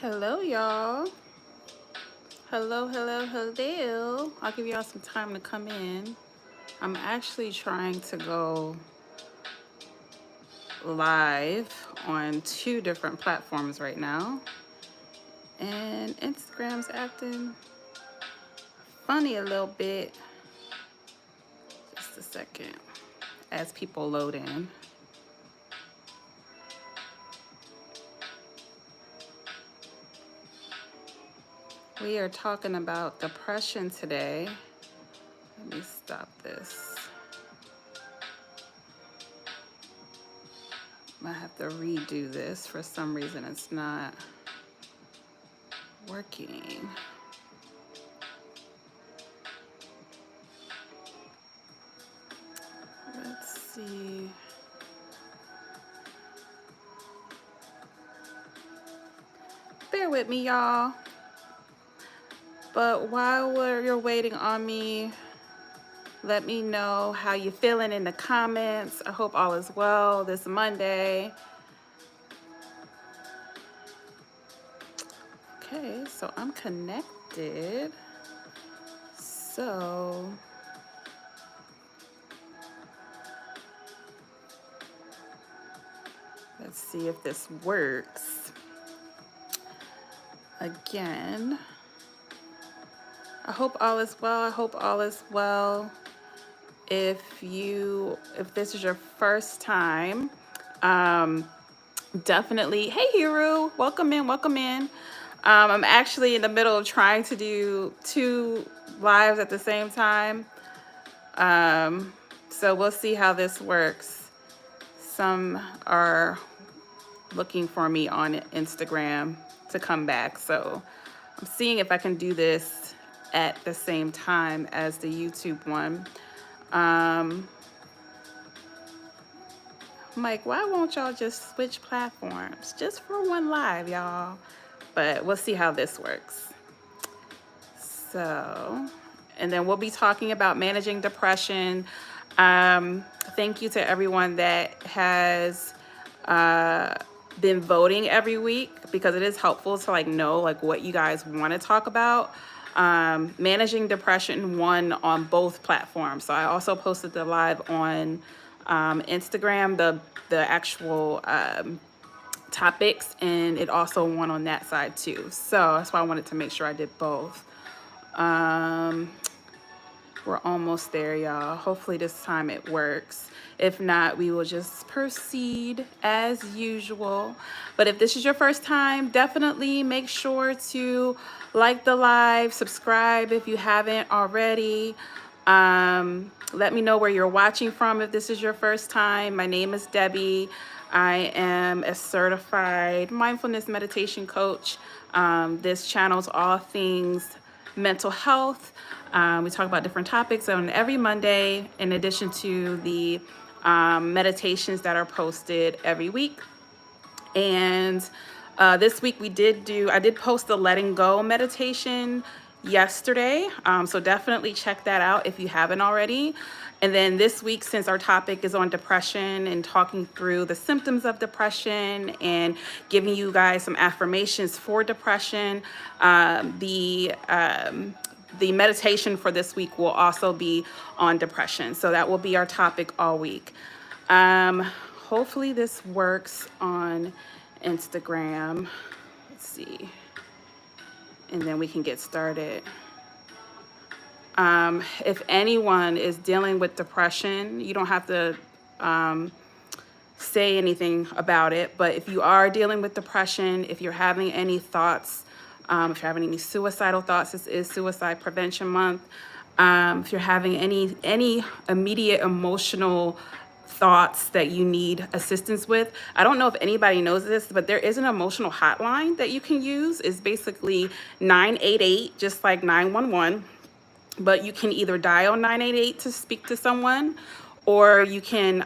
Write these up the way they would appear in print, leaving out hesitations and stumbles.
Hello, y'all. Hello. I'll give y'all some time to come in. I'm actually trying to go live on 2 different platforms right now. And Instagram's acting funny a little bit. Just a second as people load in. We are talking about depression today. Let me stop this. I have to redo this. For some reason, it's not working. Let's see. Bear with me, y'all. But while you're waiting on me, let me know how you're feeling in the comments. I hope all is well this Monday. Okay, so I'm connected. So let's see if this works. Again, I hope all is well. If this is your first time, definitely. Hey, Hiru, welcome in. I'm actually in the middle of trying to do 2 lives at the same time. So we'll see how this works. Some are looking for me on Instagram to come back. So I'm seeing if I can do this at the same time as the YouTube one. Mike, why won't y'all just switch platforms? Just for one live, y'all. But we'll see how this works. So, and then we'll be talking about managing depression. Thank you to everyone that has been voting every week, because it is helpful to know what you guys want to talk about. Managing depression won on both platforms. So I also posted the live on Instagram, the actual topics, and it also won on that side too. So that's why I wanted to make sure I did both. We're almost there, y'all. Hopefully this time it works. If not, we will just proceed as usual. But if this is your first time, definitely make sure to like the live, subscribe if you haven't already. Let me know where you're watching from if this is your first time. My name is Debbie. I am a certified mindfulness meditation coach. This channel's all things mental health. We talk about different topics on every Monday, in addition to the meditations that are posted every week. And this week I did post the letting go meditation yesterday. So definitely check that out if you haven't already. And then this week, since our topic is on depression and talking through the symptoms of depression and giving you guys some affirmations for depression, the meditation for this week will also be on depression. So that will be our topic all week. Hopefully this works on Instagram. Let's see. And then we can get started. If anyone is dealing with depression, you don't have to say anything about it. But if you are dealing with depression, if you're having any thoughts, if you're having any suicidal thoughts, this is Suicide Prevention Month. If you're having any immediate emotional thoughts that you need assistance with, I don't know if anybody knows this, but there is an emotional hotline that you can use. It's basically 988, just like 911. But you can either dial 988 to speak to someone, or you can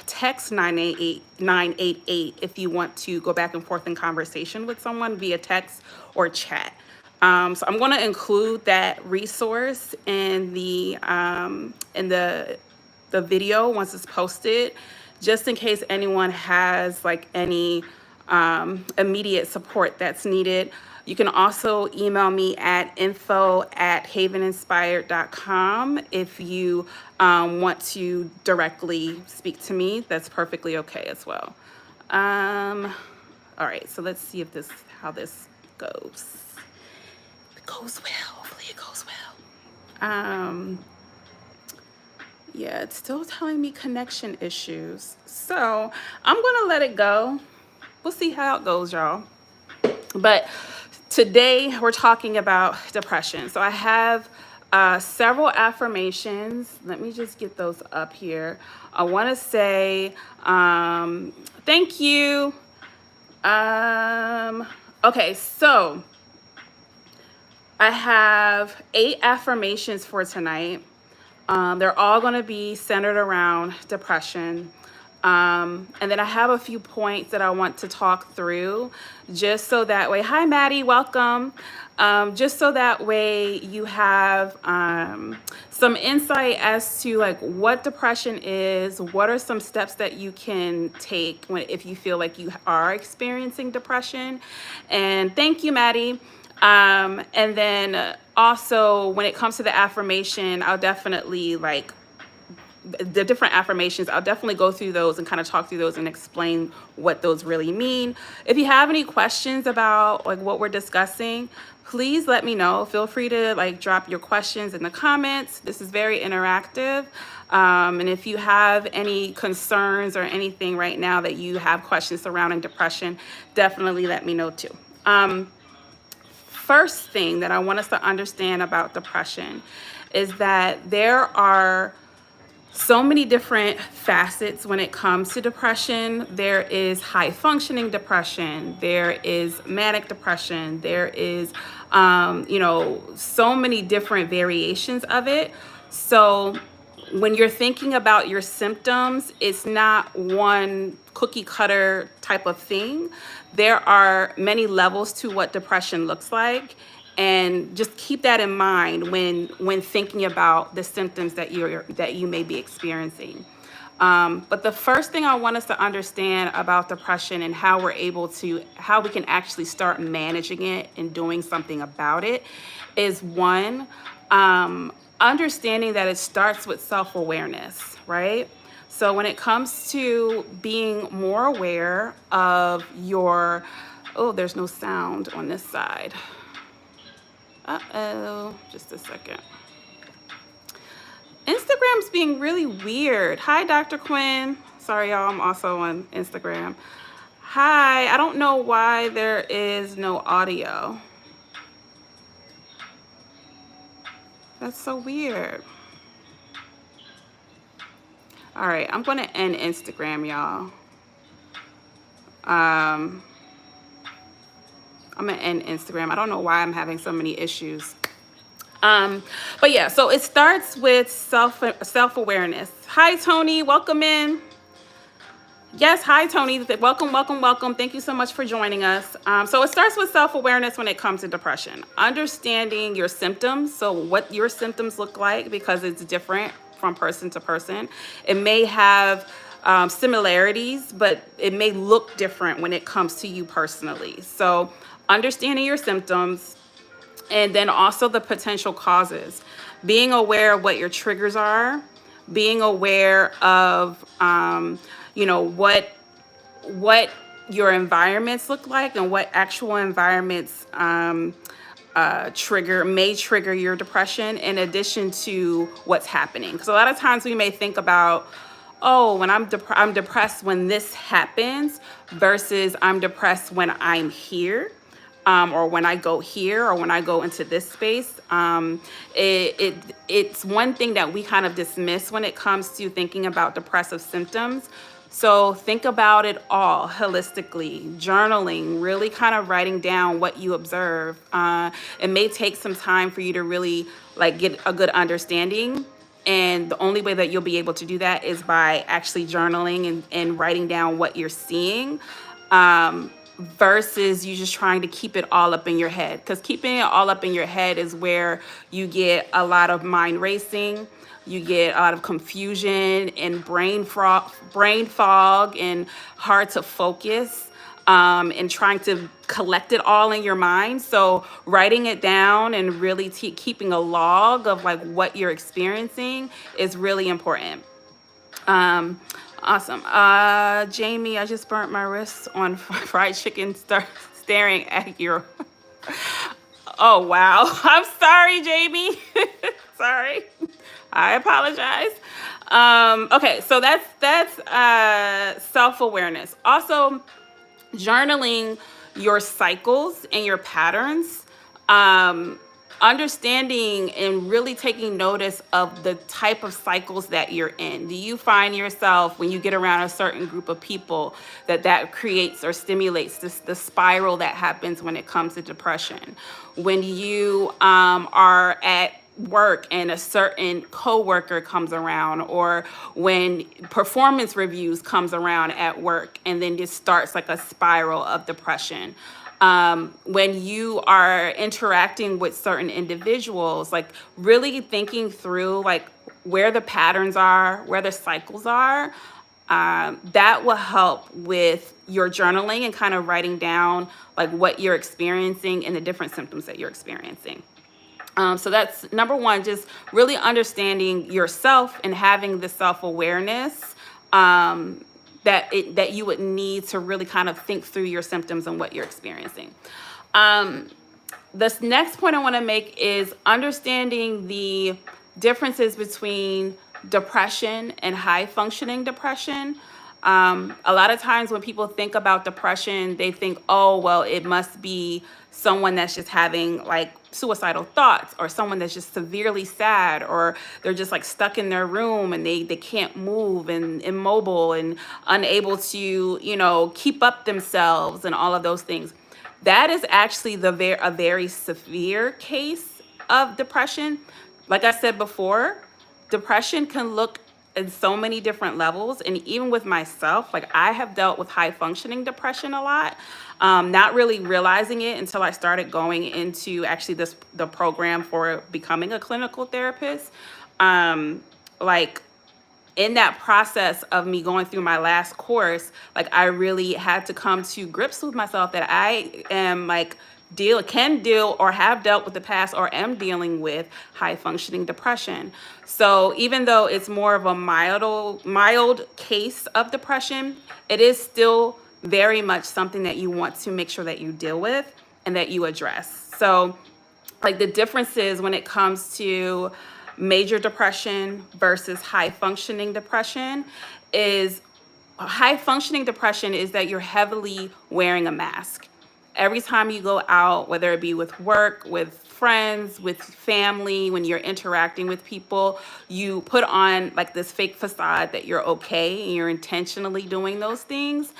text 988 if you want to go back and forth in conversation with someone via text or chat. So I'm going to include that resource in the video once it's posted, just in case anyone has any immediate support that's needed. You can also email me at info@haveninspired.com if you want to directly speak to me. That's perfectly okay as well. All right, so let's see if how this goes. It goes well. Hopefully it goes well. Yeah, it's still telling me connection issues. So I'm gonna let it go. We'll see how it goes, y'all. But today we're talking about depression. So I have several affirmations. Let me just get those up here. I want to say thank you. Okay, so I have 8 affirmations for tonight. They're all going to be centered around depression. And then I have a few points that I want to talk through just so that way. Hi, Maddie, welcome. Just so that way you have some insight as to like what depression is, what are some steps that you can take if you feel like you are experiencing depression. And thank you, Maddie. And then also when it comes to the affirmation, I'll definitely like the different affirmations, I'll definitely go through those and kind of talk through those and explain what those really mean. If you have any questions about like what we're discussing, please let me know. Feel free to like drop your questions in the comments. This is very interactive. And if you have any concerns or anything right now that you have questions surrounding depression, definitely let me know too. First thing that I want us to understand about depression is that there are so many different facets when it comes to depression. There is high functioning depression. There is manic depression. There is, so many different variations of it. So when you're thinking about your symptoms, it's not one cookie cutter type of thing. There are many levels to what depression looks like. And just keep that in mind when thinking about the symptoms that you may be experiencing. But the first thing I want us to understand about depression and how we can actually start managing it and doing something about it is one, understanding that it starts with self-awareness, right? So when it comes to being more aware of there's no sound on this side. Just a second. Instagram's being really weird. Hi, Dr. Quinn. Sorry, y'all, I'm also on Instagram. Hi, I don't know why there is no audio. That's so weird. All right, I'm gonna end Instagram, y'all. I'm gonna end Instagram. I don't know why I'm having so many issues. But yeah, so it starts with self-awareness. Hi, Tony, welcome in. Yes, hi, Tony, welcome, welcome, welcome. Thank you so much for joining us. So it starts with self-awareness when it comes to depression. Understanding your symptoms, so what your symptoms look like, because it's different from person to person. It may have similarities, but it may look different when it comes to you personally. So understanding your symptoms, and then also the potential causes, being aware of what your triggers are, being aware of, what your environments look like and what actual environments may trigger your depression, in addition to what's happening. Because a lot of times we may think about, when I'm depressed when this happens, versus I'm depressed when I'm here. Or when I go here, or when I go into this space. It's one thing that we kind of dismiss when it comes to thinking about depressive symptoms. So think about it all holistically, journaling, really kind of writing down what you observe. It may take some time for you to really get a good understanding. And the only way that you'll be able to do that is by actually journaling and writing down what you're seeing. Versus you just trying to keep it all up in your head. Because keeping it all up in your head is where you get a lot of mind racing, you get a lot of confusion and brain fog and hard to focus. and trying to collect it all in your mind. So writing it down and really keeping a log of like what you're experiencing is really important. Um, awesome. Jamie, I just burnt my wrists on fried chicken staring at your. Oh, wow. I'm sorry, Jamie. Sorry. I apologize. Okay, so that's self-awareness. Also, journaling your cycles and your patterns, um, understanding and really taking notice of the type of cycles that you're in. Do you find yourself when you get around a certain group of people that creates or stimulates the spiral that happens when it comes to depression? When you are at work and a certain coworker comes around, or when performance reviews comes around at work, and then just starts like a spiral of depression. When you are interacting with certain individuals, like really thinking through like where the patterns are, where the cycles are, that will help with your journaling and kind of writing down like what you're experiencing and the different symptoms that you're experiencing. So that's number one, just really understanding yourself and having the self-awareness that you would need to really kind of think through your symptoms and what you're experiencing. This next point I want to make is understanding the differences between depression and high functioning depression. A lot of times when people think about depression, they think, oh, well, it must be someone that's just having like suicidal thoughts, or someone that's just severely sad, or they're just like stuck in their room and they can't move and immobile and unable to, keep up themselves and all of those things. That is actually a very severe case of depression. Like I said before, depression can look in so many different levels. And even with myself, like I have dealt with high functioning depression a lot, not really realizing it until I started going into actually the program for becoming a clinical therapist. Like in that process of me going through my last course, like I really had to come to grips with myself that I am like can deal or have dealt with the past or am dealing with high functioning depression. So even though it's more of a mild case of depression, it is still very much something that you want to make sure that you deal with and that you address. So like the differences when it comes to major depression versus high functioning depression is high functioning depression is that you're heavily wearing a mask. Every time you go out, whether it be with work, with friends, with family, when you're interacting with people, you put on like this fake facade that you're okay and you're intentionally doing those things.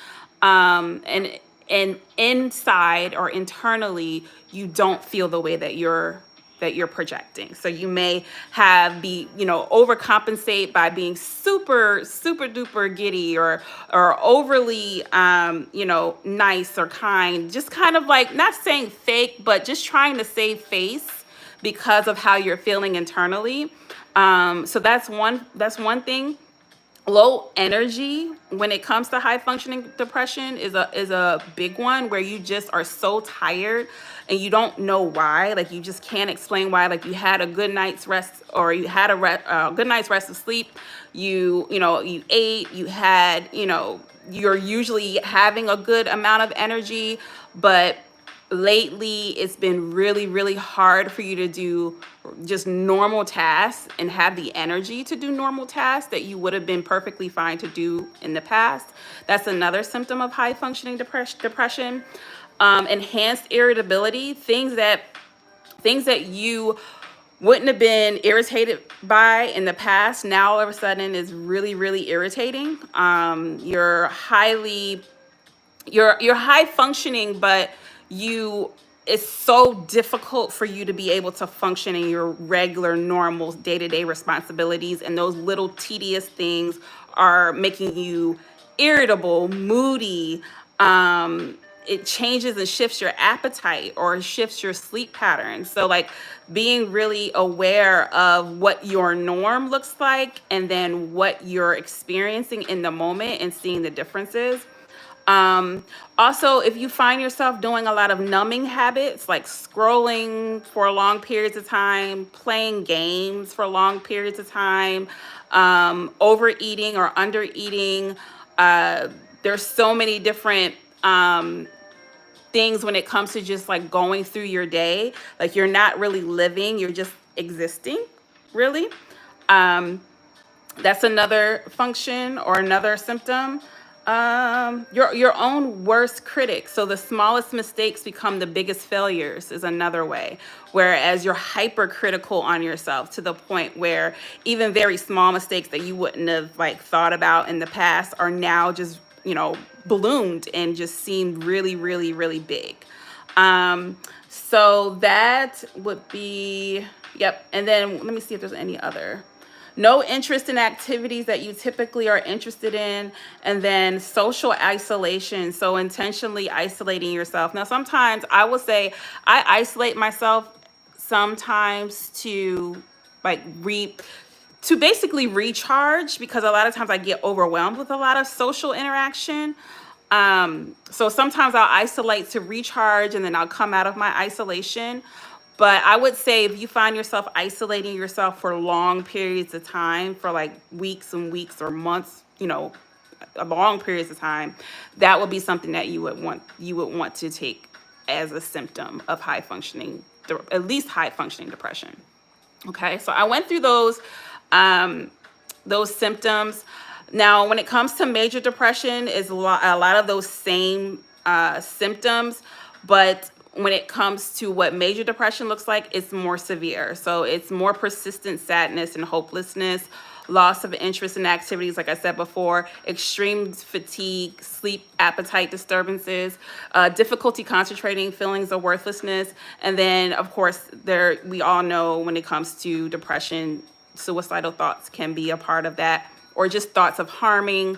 And inside or internally, you don't feel the way that you're projecting. So you may overcompensate by being super duper giddy or overly nice or kind, just kind of like not saying fake, but just trying to save face because of how you're feeling internally. So that's one thing. Low energy when it comes to high functioning depression is a big one, where you just are so tired and you don't know why. Like you just can't explain why. Like you had a good night's rest, or you had a good night's rest of sleep. You ate, you're usually having a good amount of energy, but lately it's been really, really hard for you to do just normal tasks and have the energy to do normal tasks that you would have been perfectly fine to do in the past. That's another symptom of high functioning depression. Enhanced irritability, things that you wouldn't have been irritated by in the past, now all of a sudden is really, really irritating. You're high functioning, but you it's so difficult for you to be able to function in your regular normal day-to-day responsibilities, and those little tedious things are making you irritable, moody. It changes and shifts your appetite or shifts your sleep patterns. So like being really aware of what your norm looks like and then what you're experiencing in the moment and seeing the differences. Also, if you find yourself doing a lot of numbing habits, like scrolling for long periods of time, playing games for long periods of time, overeating or undereating, there's so many different things when it comes to just like going through your day. Like you're not really living, you're just existing, really. Um, that's another function or another symptom. Your own worst critic. So the smallest mistakes become the biggest failures is another way. Whereas you're hypercritical on yourself to the point where even very small mistakes that you wouldn't have like thought about in the past are now just, ballooned and just seem really, really, really big. So that would be, yep. And then let me see if there's any other. No interest in activities that you typically are interested in, and then social isolation. So intentionally isolating yourself. Now, sometimes I will say I isolate myself sometimes to like to basically recharge because a lot of times I get overwhelmed with a lot of social interaction. So sometimes I'll isolate to recharge and then I'll come out of my isolation. But I would say if you find yourself isolating yourself for long periods of time, for like weeks and weeks or months, long periods of time, that would be something that you would want to take as a symptom of high functioning, at least high functioning depression. Okay, so I went through those symptoms. Now, when it comes to major depression, is a lot of those same symptoms, but when it comes to what major depression looks like, it's more severe. So it's more persistent sadness and hopelessness, loss of interest in activities, like I said before, extreme fatigue, sleep appetite disturbances, difficulty concentrating, feelings of worthlessness, and then, of course, we all know when it comes to depression, suicidal thoughts can be a part of that, or just thoughts of harming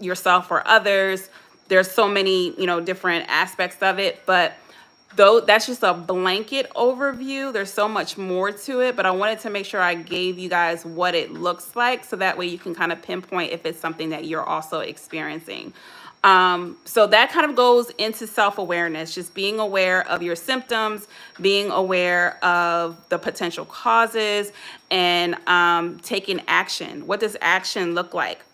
yourself or others. There's so many, different aspects of it, but though that's just a blanket overview, there's so much more to it, but I wanted to make sure I gave you guys what it looks like so that way you can kind of pinpoint if it's something that you're also experiencing. So that kind of goes into self-awareness, just being aware of your symptoms, being aware of the potential causes, and taking action. What does action look like?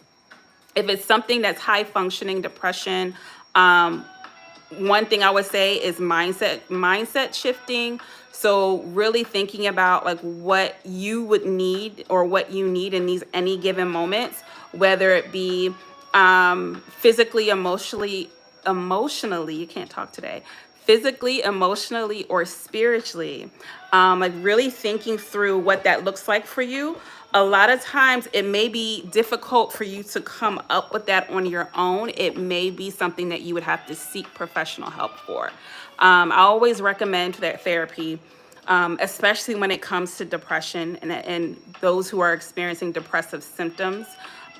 If it's something that's high functioning depression, one thing I would say is mindset shifting. So really thinking about like what you would need or what you need in these any given moments, whether it be physically, emotionally, you can't talk today, physically, emotionally, or spiritually. Like really thinking through what that looks like for you. A lot of times it may be difficult for you to come up with that on your own. It may be something that you would have to seek professional help for. I always recommend that therapy, especially when it comes to depression and those who are experiencing depressive symptoms,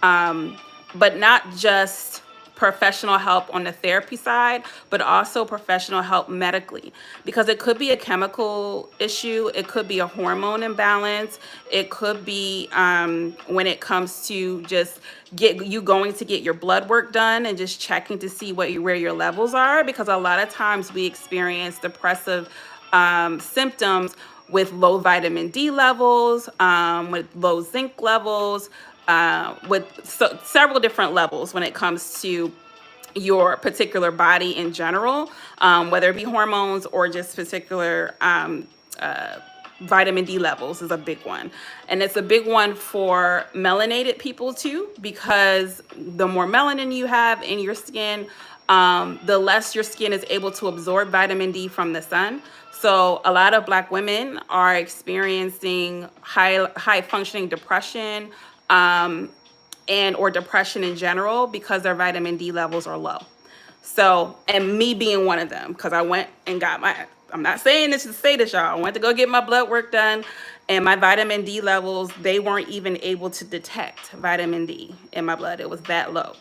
but not just professional help on the therapy side, but also professional help medically, because it could be a chemical issue, it could be a hormone imbalance, it could be when it comes to just going to get your blood work done and just checking to see where your levels are, because a lot of times we experience depressive symptoms with low vitamin D levels, with low zinc levels, several different levels when it comes to your particular body in general, whether it be hormones or just particular vitamin D levels is a big one. And it's a big one for melanated people too, because the more melanin you have in your skin, the less your skin is able to absorb vitamin D from the sun. So a lot of Black women are experiencing high functioning depression, and or depression in general because their vitamin D levels are low. So, and me being one of them, because I went and got I'm not saying this to say this, y'all. I went to go get my blood work done, and my vitamin D levels, they weren't even able to detect vitamin D in my blood. It was that low.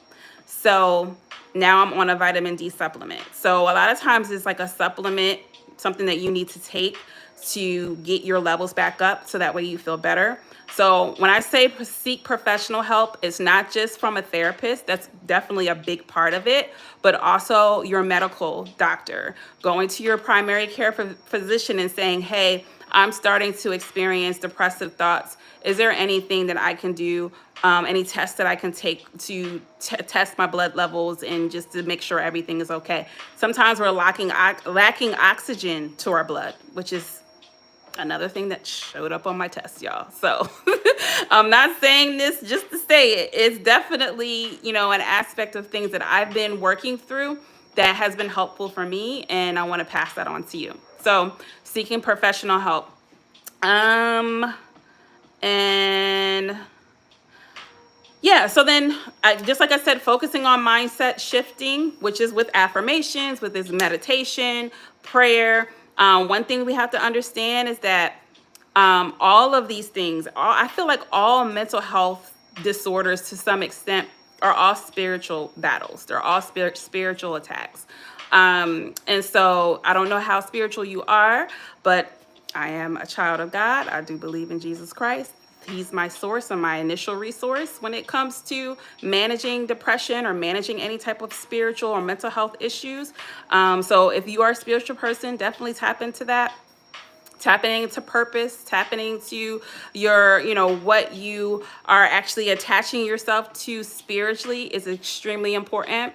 So now I'm on a vitamin D supplement. So a lot of times it's like a supplement, something that you need to take to get your levels back up so that way you feel better. So when I say seek professional help, it's not just from a therapist. That's definitely a big part of it, but also your medical doctor, going to your primary care physician and saying, hey, I'm starting to experience depressive thoughts. Is there anything that I can do? Any tests that I can take to test my blood levels and just to make sure everything is okay? Sometimes we're lacking oxygen to our blood, which is another thing that showed up on my test, y'all. So I'm not saying this just to say it. It's definitely, an aspect of things that I've been working through that has been helpful for me, and I want to pass that on to you. So seeking professional help. And yeah, so then, just like I said, focusing on mindset shifting, which is with affirmations, with this meditation, prayer. One thing we have to understand is that all of these things, I feel like all mental health disorders to some extent are all spiritual battles. They're all spiritual attacks. And so I don't know how spiritual you are, but I am a child of God. I do believe in Jesus Christ. He's my source and my initial resource when it comes to managing depression or managing any type of spiritual or mental health issues. So if you are a spiritual person, definitely tap into that. Tapping into purpose, tapping into your, what you are actually attaching yourself to spiritually is extremely important.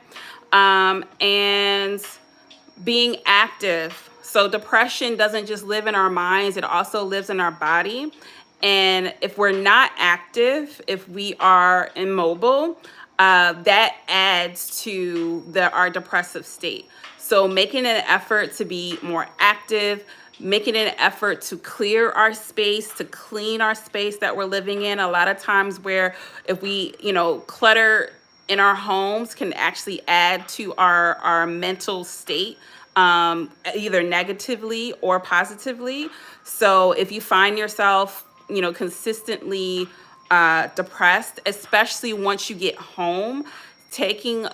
And being active. So depression doesn't just live in our minds, it also lives in our body. And if we're not active, if we are immobile, that adds to our depressive state. So making an effort to be more active, making an effort to clear our space, to clean our space that we're living in. A lot of times where if we, clutter in our homes can actually add to our mental state, either negatively or positively. So if you find yourself, consistently depressed, especially once you get home, taking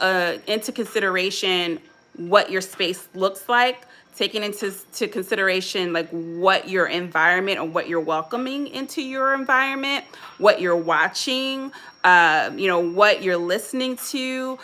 into consideration what your space looks like, taking into consideration like what your environment or what you're welcoming into your environment, what you're watching, what you're listening to.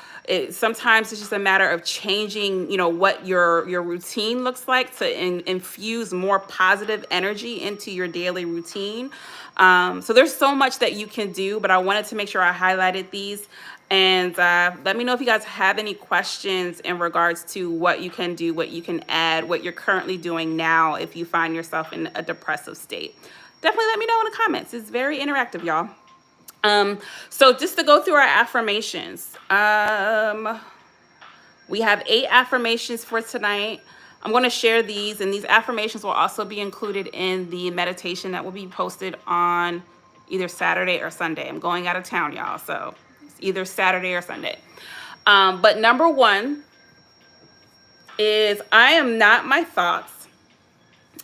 Sometimes it's just a matter of changing, what your routine looks like to infuse more positive energy into your daily routine. So there's so much that you can do, but I wanted to make sure I highlighted these. And let me know if you guys have any questions in regards to what you can do, what you can add, what you're currently doing now if you find yourself in a depressive state. Definitely let me know in the comments. It's very interactive, y'all. So just to go through our affirmations, we have 8 affirmations for tonight. I'm going to share these, and these affirmations will also be included in the meditation that will be posted on either Saturday or Sunday. I'm going out of town, y'all, so it's either Saturday or Sunday. But number 1 is, I am not my thoughts.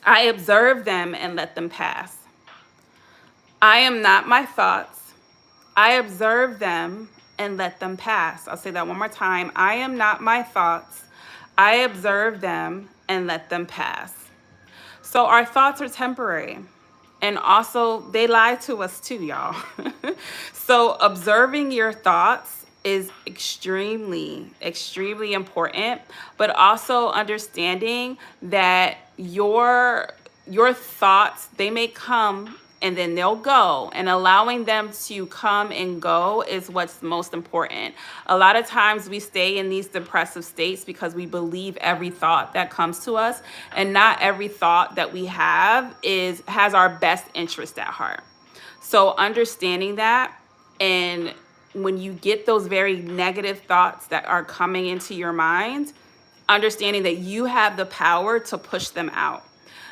I observe them and let them pass. I am not my thoughts. I observe them and let them pass. I'll say that one more time. I am not my thoughts. I observe them and let them pass. So our thoughts are temporary. And also, they lie to us too, y'all. So observing your thoughts is extremely, extremely important, but also understanding that your thoughts, they may come and then they'll go, and allowing them to come and go is what's most important. A lot of times we stay in these depressive states because we believe every thought that comes to us, and not every thought that we have has our best interest at heart. So understanding that, and when you get those very negative thoughts that are coming into your mind, understanding that you have the power to push them out.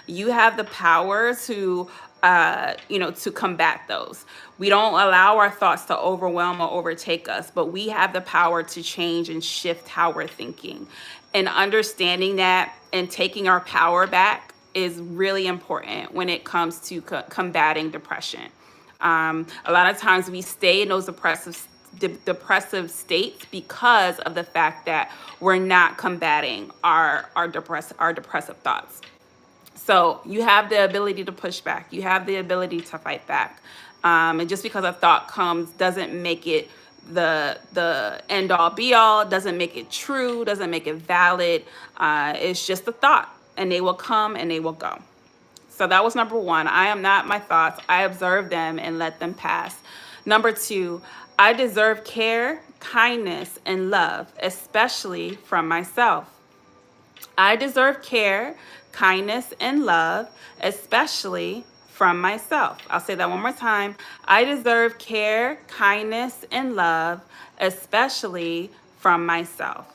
You have the power to to combat those. We don't allow our thoughts to overwhelm or overtake us, but we have the power to change and shift how we're thinking. And understanding that and taking our power back is really important when it comes to combating depression. A lot of times we stay in those depressive states because of the fact that we're not combating our depressive thoughts. So you have the ability to push back. You have the ability to fight back. And just because a thought comes doesn't make it the end all be all, doesn't make it true, doesn't make it valid. It's just a thought, and they will come and they will go. So that was number one. I am not my thoughts. I observe them and let them pass. Number two, I deserve care, kindness, and love, especially from myself. I deserve care, kindness, and love, especially from myself. I'll say that one more time. I deserve care, kindness, and love, especially from myself.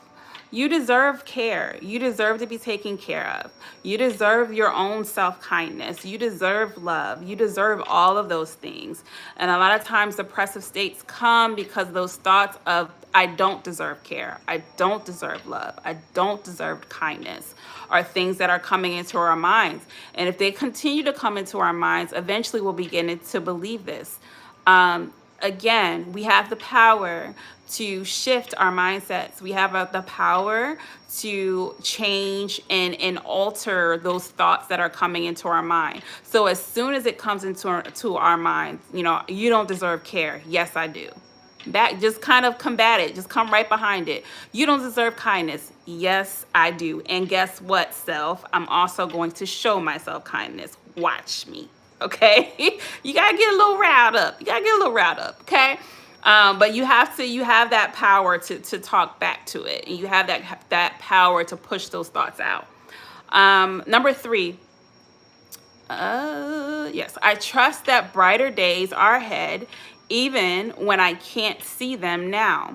You deserve care. You deserve to be taken care of. You deserve your own self-kindness. You deserve love. You deserve all of those things. And a lot of times depressive states come because those thoughts of, I don't deserve care, I don't deserve love, I don't deserve kindness, are things that are coming into our minds. And if they continue to come into our minds, eventually we'll begin to believe this. Again, we have the power to shift our mindsets. We have the power to change and alter those thoughts that are coming into our mind. So as soon as it comes into our mind, you don't deserve care. Yes, I do. Back, just kind of combat it. Just come right behind it. You don't deserve kindness. Yes, I do. And guess what, self? I'm also going to show myself kindness. Watch me. Okay? You gotta get a little riled up. Okay? But you have that power to talk back to it. And you have that power to push those thoughts out. Number three. Yes, I trust that brighter days are ahead, even when I can't see them now.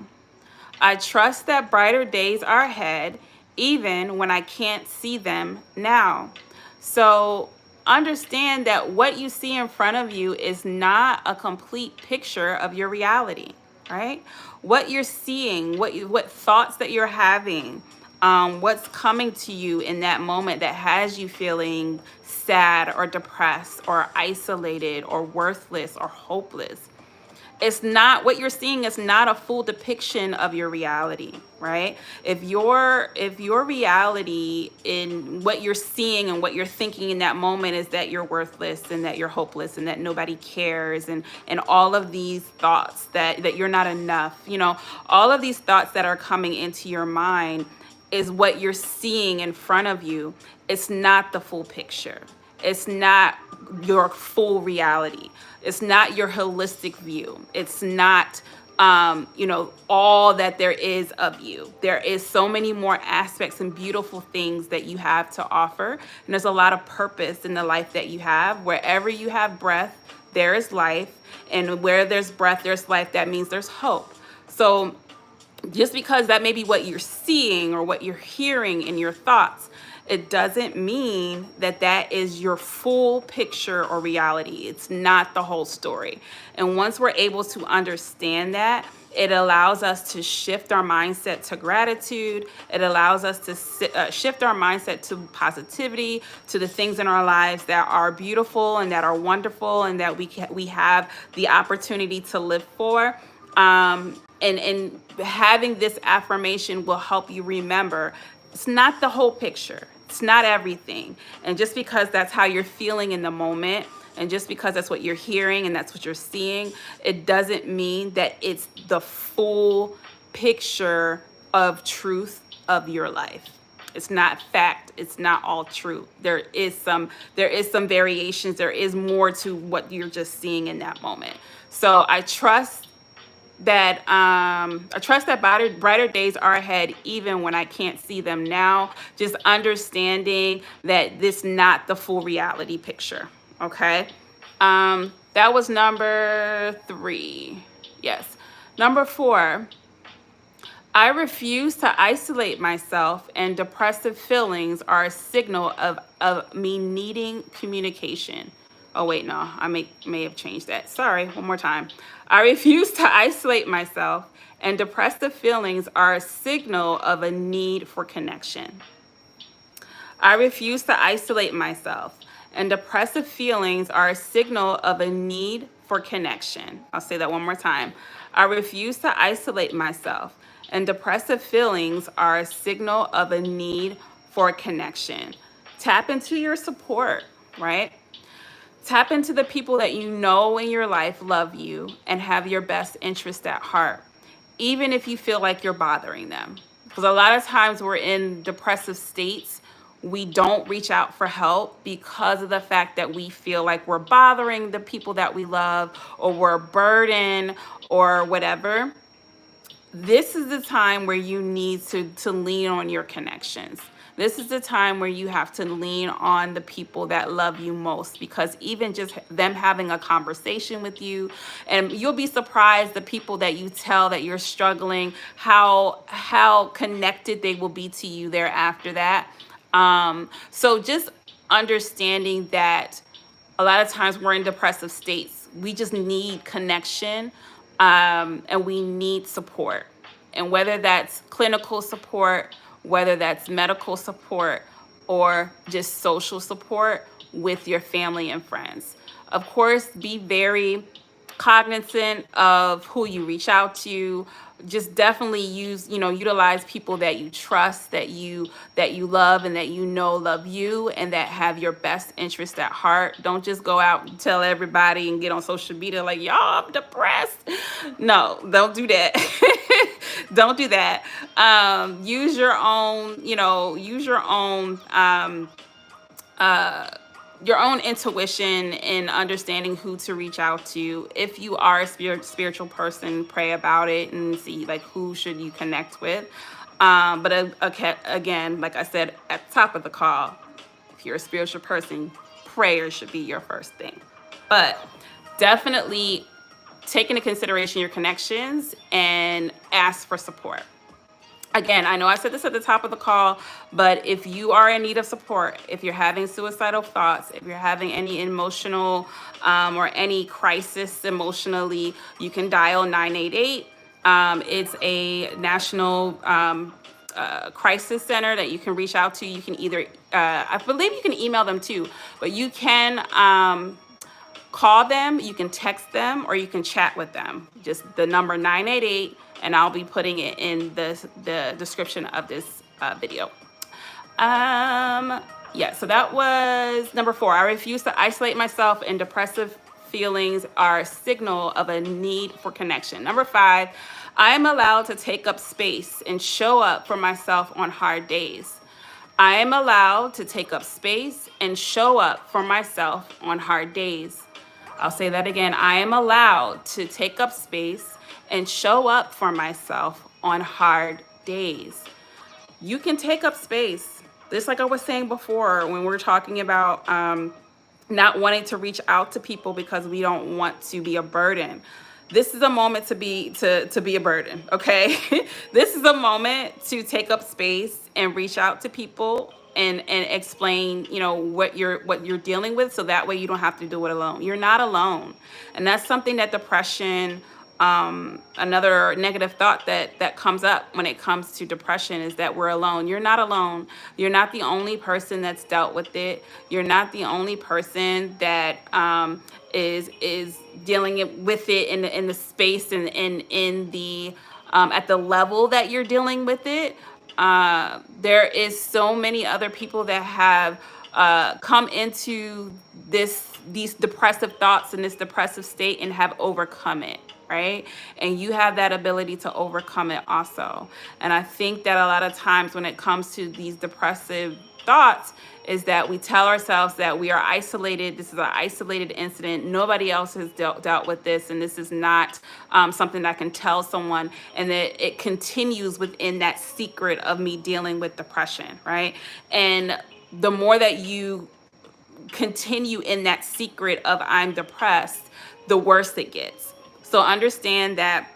I trust that brighter days are ahead, even when I can't see them now. So understand that what you see in front of you is not a complete picture of your reality, right? What you're seeing, what thoughts that you're having, what's coming to you in that moment that has you feeling sad or depressed or isolated or worthless or hopeless. It's not, what you're seeing is not a full depiction of your reality, right? If your reality in what you're seeing and what you're thinking in that moment is that you're worthless and that you're hopeless and that nobody cares and all of these thoughts that you're not enough, all of these thoughts that are coming into your mind is what you're seeing in front of you. It's not the full picture. It's not your full reality. It's not your holistic view. It's not, all that there is of you. There is so many more aspects and beautiful things that you have to offer. And there's a lot of purpose in the life that you have. Wherever you have breath, there is life. And where there's breath, there's life. That means there's hope. So just because that may be what you're seeing or what you're hearing in your thoughts, it doesn't mean that that is your full picture or reality. It's not the whole story. And once we're able to understand that, it allows us to shift our mindset to gratitude. It allows us to shift our mindset to positivity, to the things in our lives that are beautiful and that are wonderful and that we have the opportunity to live for. And having this affirmation will help you remember it's not the whole picture. It's not everything. And just because that's how you're feeling in the moment, and just because that's what you're hearing and that's what you're seeing, it doesn't mean that it's the full picture of truth of your life. It's not fact. It's not all true. There is some variations. There is more to what you're just seeing in that moment. So I trust that brighter days are ahead, even when I can't see them now. Just understanding that this is not the full reality picture. Okay, that was number 3. Yes, number 4. I refuse to isolate myself, and depressive feelings are a signal of me needing communication. Oh, wait, no, I may have changed that. Sorry, one more time. I refuse to isolate myself, and depressive feelings are a signal of a need for connection. I refuse to isolate myself, and depressive feelings are a signal of a need for connection. I'll say that one more time. I refuse to isolate myself, and depressive feelings are a signal of a need for connection. Tap into your support, right? Tap into the people that you know in your life love you and have your best interest at heart, even if you feel like you're bothering them. Because a lot of times we're in depressive states, we don't reach out for help because of the fact that we feel like we're bothering the people that we love, or we're a burden, or whatever. This is the time where you need to lean on your connections. This is the time where you have to lean on the people that love you most, because even just them having a conversation with you, and you'll be surprised the people that you tell that you're struggling, how connected they will be to you thereafter that. So just understanding that a lot of times we're in depressive states. We just need connection, and we need support. And whether that's clinical support, whether that's medical support, or just social support with your family and friends. Of course, be very cognizant of who you reach out to. Just definitely utilize people that you trust, that you love, and that you know love you, and that have your best interest at heart. Don't just go out and tell everybody and get on social media like, y'all, I'm depressed. No, don't do that. Don't do that. Use your own, your own intuition in understanding who to reach out to. If you are a spiritual person, pray about it and see like who should you connect with. But again, like I said at the top of the call, if you're a spiritual person, prayer should be your first thing. But definitely take into consideration your connections and ask for support. Again, I know I said this at the top of the call, but if you are in need of support, if you're having suicidal thoughts, if you're having any emotional or any crisis emotionally, you can dial 988. It's a national crisis center that you can reach out to. You can either, I believe you can email them too, but you can call them, you can text them, or you can chat with them. Just the number 988, and I'll be putting it in the description of this video. Yeah, so that was number 4. I refuse to isolate myself, and depressive feelings are a signal of a need for connection. Number 5, I am allowed to take up space and show up for myself on hard days. I am allowed to take up space and show up for myself on hard days. I'll say that again. I am allowed to take up space and show up for myself on hard days. You can take up space. Just like I was saying before, when we're talking about not wanting to reach out to people because we don't want to be a burden. This is a moment to be a burden, okay? This is a moment to take up space and reach out to people and explain, what you're dealing with, so that way you don't have to do it alone. You're not alone. And that's something that depression, another negative thought that comes up when it comes to depression, is that we're alone. You're not alone. You're not the only person that's dealt with it. You're not the only person that is dealing with it in the space and in the at the level that you're dealing with it. There is so many other people that have come into these depressive thoughts and this depressive state and have overcome it, right? And you have that ability to overcome it also. And I think that a lot of times when it comes to these depressive thoughts is that we tell ourselves that we are isolated. This is an isolated incident. Nobody else has dealt with this, and this is not something that I can tell someone, and that it continues within that secret of me dealing with depression, right? And the more that you continue in that secret of I'm depressed, the worse it gets. So understand that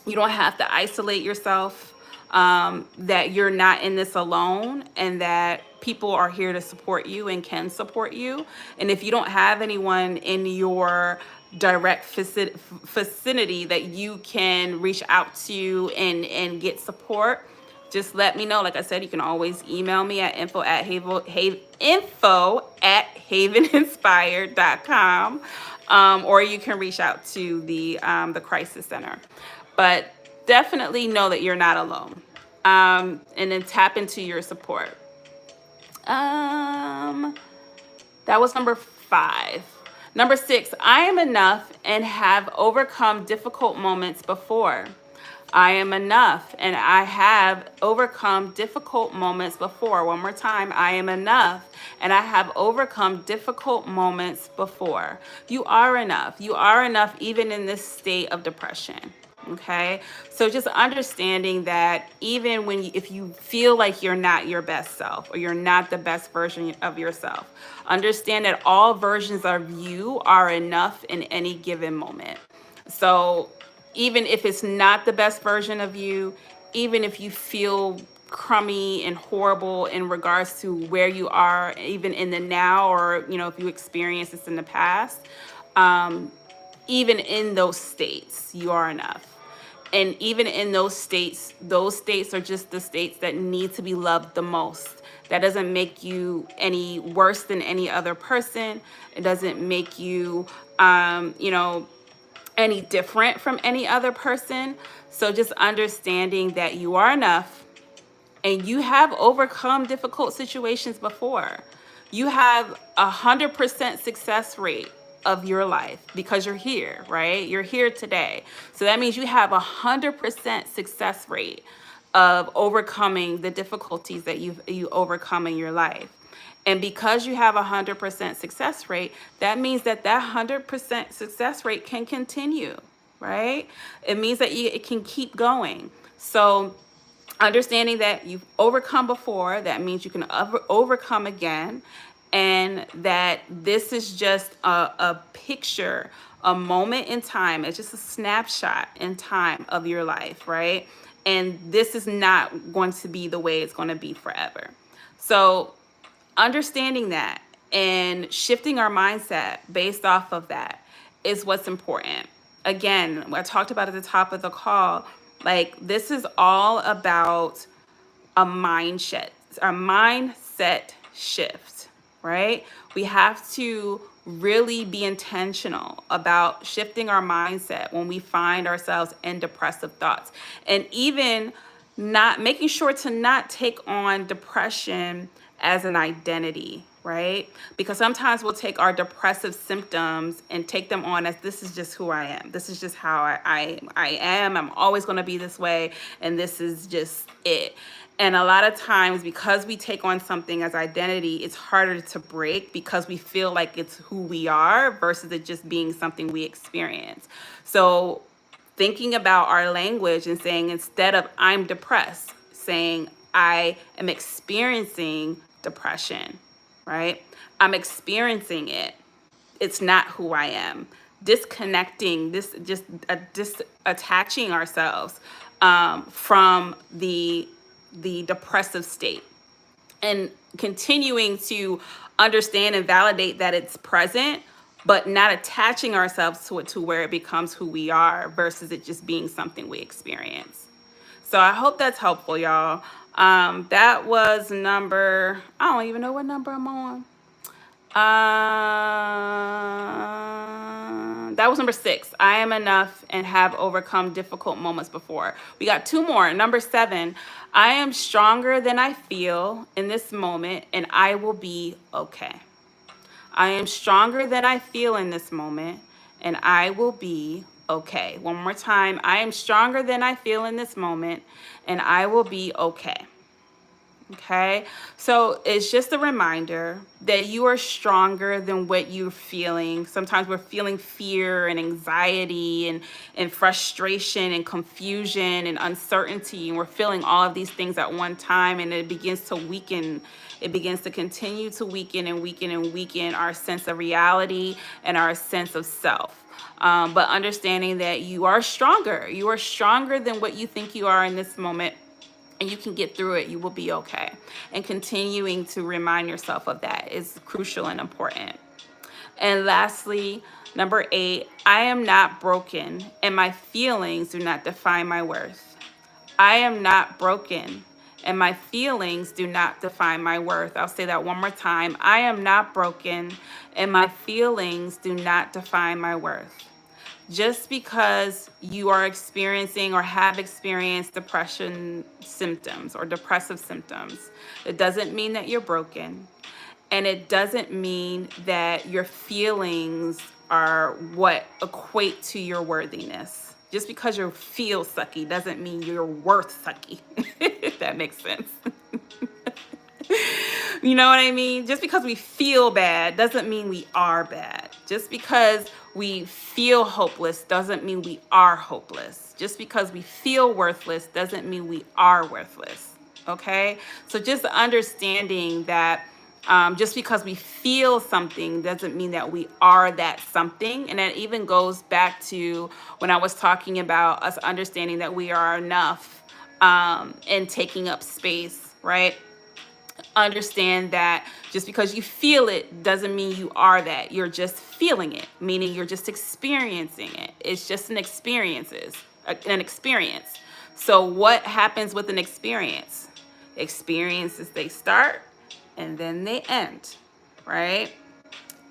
you don't have to isolate yourself, that you're not in this alone, and that people are here to support you and can support you. And if you don't have anyone in your direct vicinity that you can reach out to and get support, just let me know. Like I said, you can always email me at info@haveninspired.com, or you can reach out to the crisis center. But definitely know that you're not alone. And then tap into your support. Um, that was number 5. Number 6, I am enough and have overcome difficult moments before. I am enough and I have overcome difficult moments before. One more time. I am enough and I have overcome difficult moments before. You are enough. You are enough even in this state of depression. Okay, so just understanding that even when if you feel like you're not your best self or you're not the best version of yourself, understand that all versions of you are enough in any given moment. So even if it's not the best version of you, even if you feel crummy and horrible in regards to where you are, even in the now, or if you experienced this in the past, even in those states, you are enough. And even in those states are just the states that need to be loved the most. That doesn't make you any worse than any other person. It doesn't make you, any different from any other person. So just understanding that you are enough and you have overcome difficult situations before. You have 100% success rate of your life because you're here, right? You're here today. So that means you have 100% success rate of overcoming the difficulties that you overcome in your life. And because you have 100% success rate, that means that 100% success rate can continue, right? It means that it can keep going. So understanding that you've overcome before, that means you can overcome again, and that this is just a picture, a moment in time. It's just a snapshot in time of your life, right? And this is not going to be the way it's going to be forever. So understanding that and shifting our mindset based off of that is what's important. Again, I talked about at the top of the call, like this is all about a mindset shift, right? We have to really be intentional about shifting our mindset when we find ourselves in depressive thoughts, and even not making sure to not take on depression as an identity, right? Because sometimes we'll take our depressive symptoms and take them on as this is just who I am. This is just how I am. I'm always going to be this way, and this is just it. And a lot of times, because we take on something as identity, it's harder to break because we feel like it's who we are versus it just being something we experience. So thinking about our language and saying, instead of I'm depressed, saying I am experiencing depression, right? I'm experiencing it. It's not who I am. Disconnecting, attaching ourselves from the depressive state, and continuing to understand and validate that it's present, but not attaching ourselves to it to where it becomes who we are versus it just being something we experience. So I hope that's helpful, y'all. That was number, I don't even know what number I'm on. That was number 6. I am enough and have overcome difficult moments before. We got 2 more. Number 7. I am stronger than I feel in this moment, and I will be okay. I am stronger than I feel in this moment, and I will be okay. One more time. I am stronger than I feel in this moment, and I will be okay. Okay, so it's just a reminder that you are stronger than what you're feeling. Sometimes we're feeling fear and anxiety and frustration and confusion and uncertainty, and we're feeling all of these things at one time, and it begins to weaken. It begins to continue to weaken and weaken and weaken our sense of reality and our sense of self. But understanding that you are stronger. You are stronger than what you think you are in this moment, and you can get through it. You will be okay. And continuing to remind yourself of that is crucial and important. And lastly, number 8, I am not broken, and my feelings do not define my worth. I am not broken, and my feelings do not define my worth. I'll say that one more time. I am not broken, and my feelings do not define my worth. Just because you are experiencing or have experienced depression symptoms or depressive symptoms, it doesn't mean that you're broken. And it doesn't mean that your feelings are what equate to your worthiness. Just because you feel sucky doesn't mean you're worth sucky, if that makes sense. You know what I mean? Just because we feel bad doesn't mean we are bad. Just because we feel hopeless doesn't mean we are hopeless. Just because we feel worthless doesn't mean we are worthless. Okay? So just understanding that just because we feel something doesn't mean that we are that something. And that even goes back to when I was talking about us understanding that we are enough and taking up space, right? Understand that just because you feel it doesn't mean you are that. You're just feeling it, meaning you're just experiencing it. It's just an experience. So what happens with an experience? Experiences, they start and then they end, right?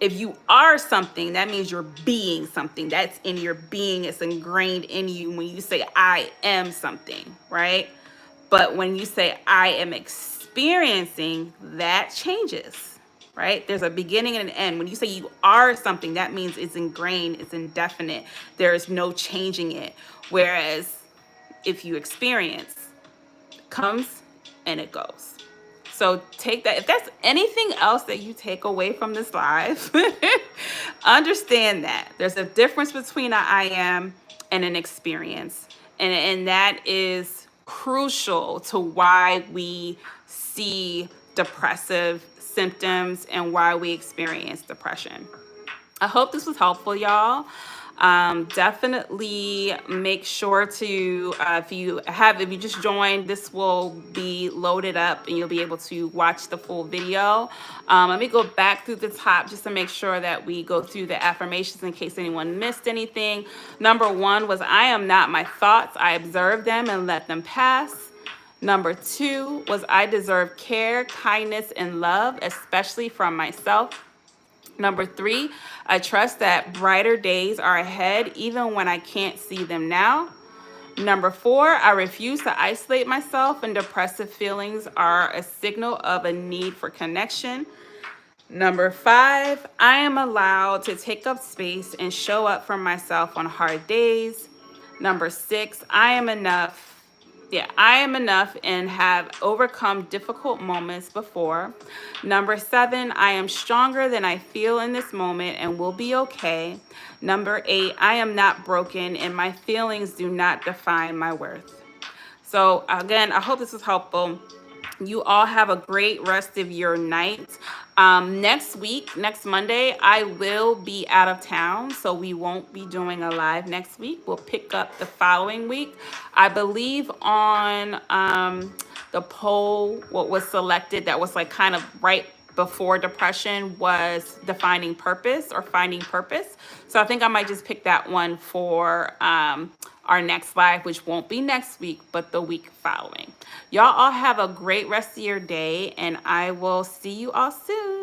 If you are something, that means you're being something. That's in your being. It's ingrained in you when you say I am something, right? But when you say I am experiencing, that changes, right? There's a beginning and an end. When you say you are something, that means it's ingrained, it's indefinite. There is no changing it. Whereas if you experience, it comes and it goes. So take that. If that's anything else that you take away from this live, understand that there's a difference between an I am and an experience. And that is crucial to why we see depressive symptoms and why we experience depression. I hope this was helpful, y'all. Definitely make sure to, if you just joined, this will be loaded up and you'll be able to watch the full video. Let me go back through the top just to make sure that we go through the affirmations in case anyone missed anything. Number 1 was, I am not my thoughts. I observe them and let them pass. Number 2 was, I deserve care, kindness, and love, especially from myself. Number 3, I trust that brighter days are ahead even when I can't see them now. Number 4, I refuse to isolate myself, and depressive feelings are a signal of a need for connection. Number 5, I am allowed to take up space and show up for myself on hard days. Number 6, I am enough. I am enough and have overcome difficult moments before. Number 7, I am stronger than I feel in this moment and will be okay. Number 8, I am not broken and my feelings do not define my worth. So again, I hope this was helpful. You all have a great rest of your night. Next week, next Monday, I will be out of town, so we won't be doing a live next week. We'll pick up the following week. I believe on the poll, what was selected that was like kind of right before depression was defining purpose or finding purpose. So I think I might just pick that one for our next live, which won't be next week, but the week following. Y'all all have a great rest of your day, and I will see you all soon.